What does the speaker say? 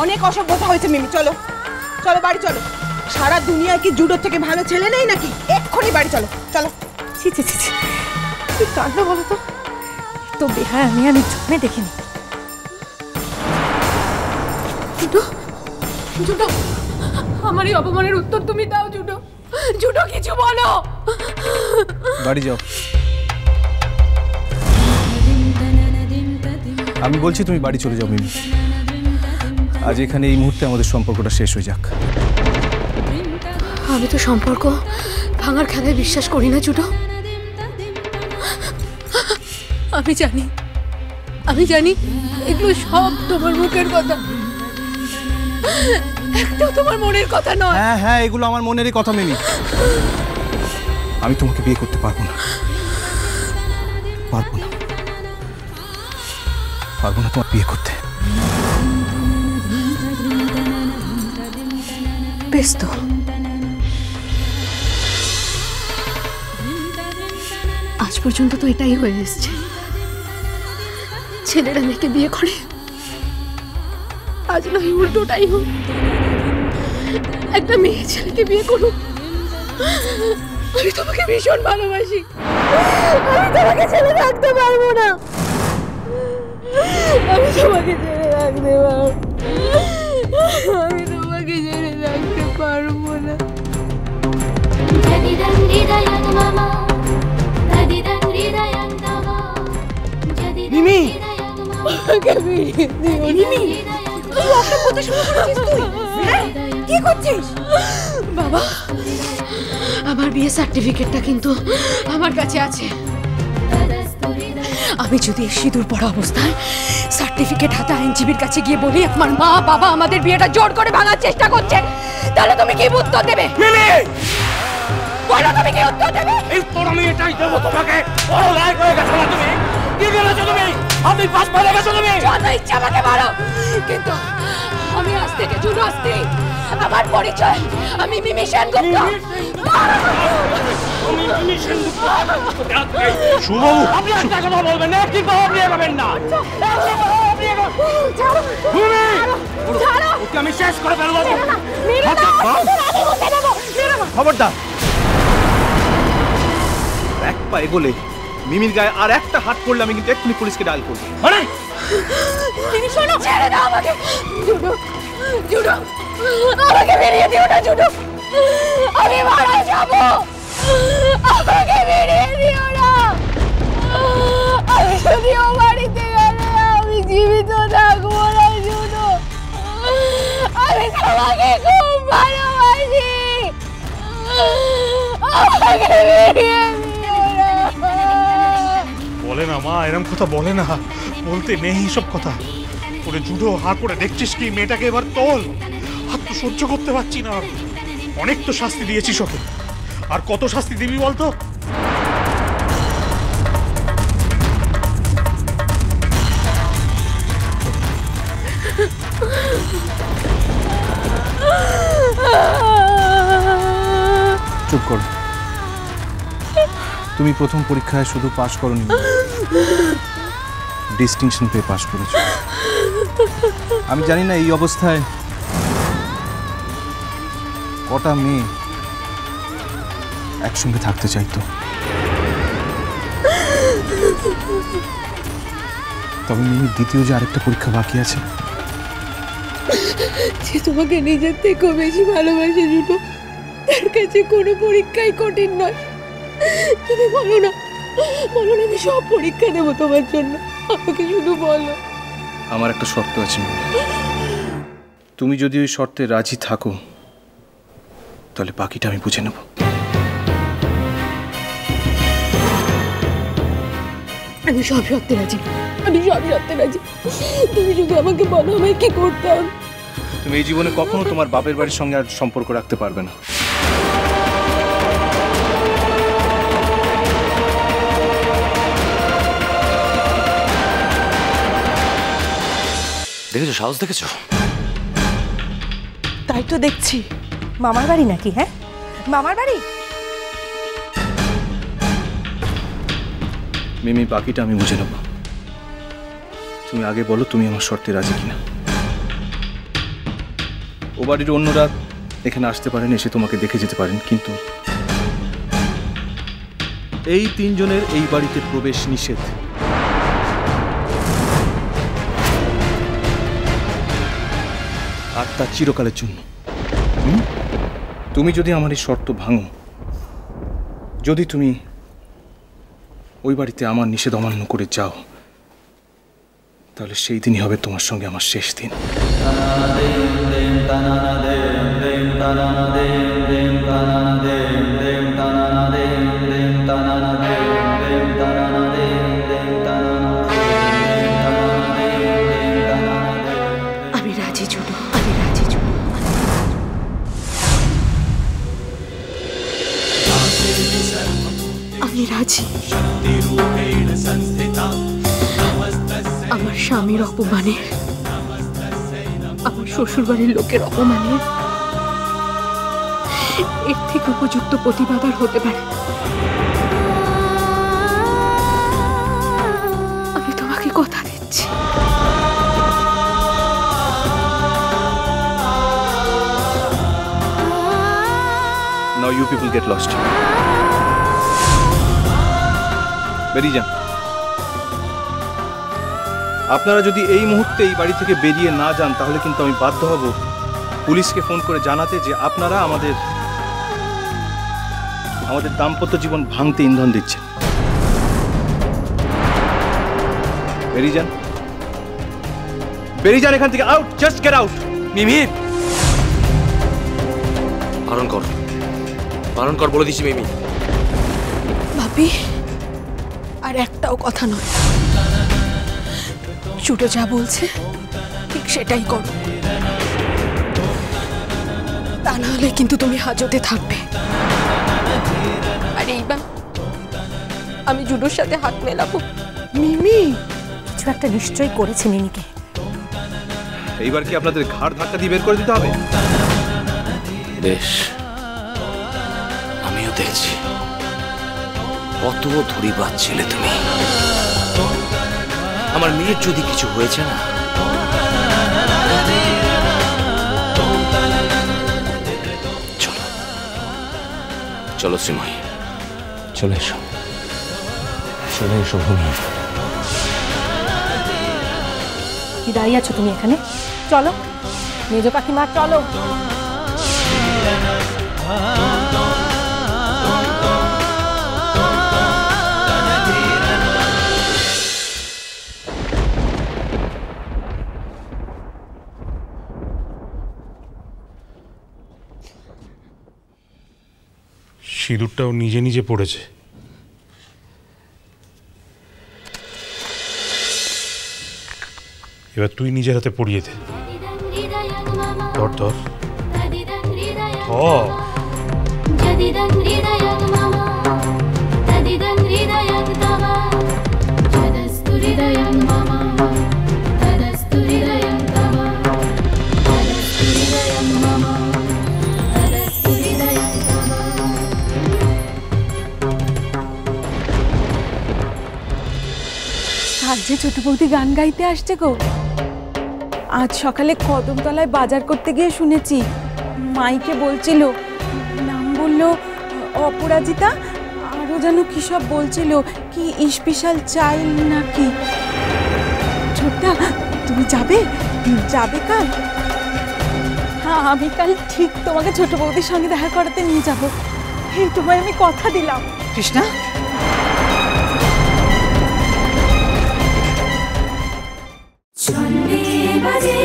অনেক অসভ্যতা হয়েছে মিমি, চলো চলো বাড়ি চলো। সারা দুনিয়ায় কি জুডোর থেকে ভালো ছেলে নেই নাকি? এক্ষুনি বাড়ি চলো চলো। ছি ছি ছি, কি কাণ্ড বলো তো, তো বেহায় আমি জন্মে দেখিনি। জুডো, জুডো, আমার এই অপমানের উত্তর তুমি দাও জুডো। জুডো কিছু বলো। বাড়ি যাও। আমি বলছি তুমি বাড়ি চলে যাও মিমি। আজ এখানে এই মুহূর্তে আমাদের সম্পর্কটা শেষ হয়ে যাক। আমি তো সম্পর্ক ভাঙার খেলায় বিশ্বাস করি না জুডো। আমি জানি এগুলো সব তোমার মুখের কথা, একটাও তোমার মনের কথা নয়। হ্যাঁ হ্যাঁ, এগুলো আমার মনেরই কথা মিমি। আমি তোমাকে বিয়ে করতে পারবো না, পারবো না, পারবো না তোমার বিয়ে করতে। বেশ তো, আজ পর্যন্ত তো এটাই হয়ে এসছে, ছেলেরা মেয়েকে বিয়ে করে। আজ নয় উল্টোটাই হোক, একটা মেয়ে ছেলেকে বিয়ে করুক। আমি তোমাকে ভীষণ ভালোবাসি, আমি তোমাকে ছেড়ে রাখতে পারবো না, আমি তোমাকে ছেড়ে রাখতে পারবো, আমি তোমাকে ছেড়ে রাখতে পারবো না। মিমি, কি করছিস বাবা? আমার বিয়ে সার্টিফিকেটটা কিন্তু আমার কাছে আছে। আমি যদি সিঁদুর পড়া অবস্থায় সার্টিফিকেট হাতে আইনজীবীর কাছে গিয়ে বলি আমার মা বাবা আমাদের বিয়েটা জোর করে ভাঙার চেষ্টা করছে, তাহলে তুমি কি উত্তর দেবে? বলো, তুমি কি উত্তর দেবে? এই তোর আমি এটাই দেবো তোমাকে। বড় লাইক হয়ে গেছো না তুমি? কি করেছো তুমি? আপনি পাস পেয়ে গেছো তুমি? যত ইচ্ছা আমাকে মারো, কিন্তু আমি আজ থেকে জুডো স্ত্রী। আমার পরিচয়, আমি মিমি সেনগুপ্ত। শুভবাবু, আপনি একটা কথা বলবেন না, কিন্তু আপনি এগোবেন না। ওকে আমি শেষ করে ফেলবো। খবরদার, এক পা এগোলে মিমির গায়ে আর একটা হাত পড়লে আমি কিন্তু এক্ষুনি পুলিশকে ডায়াল করবো। তুমি শোনো, ছেড়ে দাও আমাকে। জুডো, জুডো, আমাকে বেরিয়ে দিও না জুডো, আমি মারা যাবো, আমাকে বেরিয়ে দিও না। আমি যদিও বাড়িতে গেলে আমি জীবিত থাকবো না জুডো, আমি তোমাকে খুব ভালোবাসি, আমাকে বেরিয়ে দিও না। বলে না মা, এরম কথা বলে না, বলতে নেই সব কথা। ওরে জুডো, হাত পড়ে দেখছিস কি? মেয়েটাকে এবার তোল, হাত তো সহ্য করতে পারছি না। অনেক তো শাস্তি দিয়েছিস ওকে, আর কত শাস্তি দিবি বলতো? চুপ করো। তুমি প্রথম পরীক্ষায় শুধু পাশ করোনি, ডিস্টিংশন পেয়ে পাশ করেছো। আমি জানি না এই অবস্থায় কটা মেয়ে একসঙ্গে থাকতে চাইতো, তবে মিমি দ্বিতীয় যে আরেকটা পরীক্ষা বাকি আছে। যে তোমাকে নিজের থেকেও বেশি ভালোবাসে জুটো, তার কাছে কোনো পরীক্ষাই কঠিন নয়। তুমি বলো না, বলো না, আমি সব পরীক্ষা দেবো তোমার জন্য, আমাকে শুধু বলো। আমার একটা শর্ত আছে মিমি, তুমি যদি ওই শর্তে রাজি থাকো তাহলে বাকিটা আমি বুঝে নেব। আমি সব শর্তে রাজি, আমি সব শর্তে রাজি, তুমি শুধু আমাকে বলো আমায় কি করতে হবে। তুমি এই জীবনে কখনো তোমার বাপের বাড়ির সঙ্গে আর সম্পর্ক রাখতে পারবে না। দেখেছো, সাহস দেখেছো? তাই তো দেখছি। মামার বাড়ি নাকি? হ্যাঁ, মামার বাড়ি। মিমি, বাকিটা আমি বুঝে নেব। তুমি আগে বলো তুমি আমার শর্তে রাজি কিনা। ও বাড়ির অন্যরা এখানে আসতে পারেন, এসে তোমাকে দেখে যেতে পারেন, কিন্তু এই তিনজনের এই বাড়িতে প্রবেশ নিষেধ। আর তা চিরকালের জন্য। তুমি যদি আমার এই শর্ত ভাঙো, যদি তুমি ওই বাড়িতে আমার নিষেধ অমান্য করে যাও, তাহলে সেই দিনই হবে তোমার সঙ্গে আমার শেষ দিন। আমি রাজি জুডো, আমি রাজি জুডো। আমি রাজি। আমার স্বামীর অপমানের, আমার শ্বশুরবাড়ির লোকের অপমানের এর থেকে উপযুক্ত প্রতিবাদ আর হতে পারে। আমি তোমাকে কথা দিচ্ছি। Now you people get lost. বেরিয়ে যান। আপনারা যদি এই মুহূর্তে এই বাড়ি থেকে বেরিয়ে না যান, তাহলে কিন্তু আমি বাধ্য হব পুলিশকে ফোন করে জানাতে যে আপনারা আমাদের দাম্পত্য জীবন ভাঙতে ইন্ধন দিচ্ছেন। বেরিয়ে যান, বেরিয়ে যান এখান থেকে। Out, just get out. মিমি, বারণ কর বলে দিছি মিমি। ভাবি, আর একটাও কথা নয়, জুডো যা বলছে ঠিক সেটাই করো, তা না হলে কিন্তু তুমি হাজতে থাকবে। আর এইবার আমি জুডোর সাথে হাত মেলাবো। মিমি কিছু একটা নিশ্চয়ই করেছে মিমিকে। এইবার কি আপনাদের ঘাড় ধাক্কা দিয়ে বের করে দিতে হবে? বেশ, আমিও দেখছি কত ধরিবাজ ছেলে তুমি। আমার মেয়ের যদি কিছু হয়েছে না, চলো চলো শ্রীময়ী, চলে এসো, চলে এসো ভূমি। কি দাঁড়িয়ে আছো তুমি এখানে? চলো মেজ কাকিমা, চলো। সিঁদুরটাও নিজে নিজে পড়েছে। এবার তুই নিজের হাতে পড়িয়ে দে। ধর ধর ধর। আজ যে ছোট বৌদি গান গাইতে আসছে গো। আজ সকালে কদমতলায় বাজার করতে গিয়ে শুনেছি, মাইকে বলছিল, নাম বললো অপরাজিতা, আরও যেন কি সব বলছিল, কি স্পেশাল চাইল্ড নাকি। ছোট্টা, তুমি যাবে? যাবে কাল? হ্যাঁ, আমি কাল ঠিক তোমাকে ছোট বৌদির সঙ্গে দেখা করাতে নিয়ে যাব, এই তোমায় আমি কথা দিলাম। কৃষ্ণা, বাজে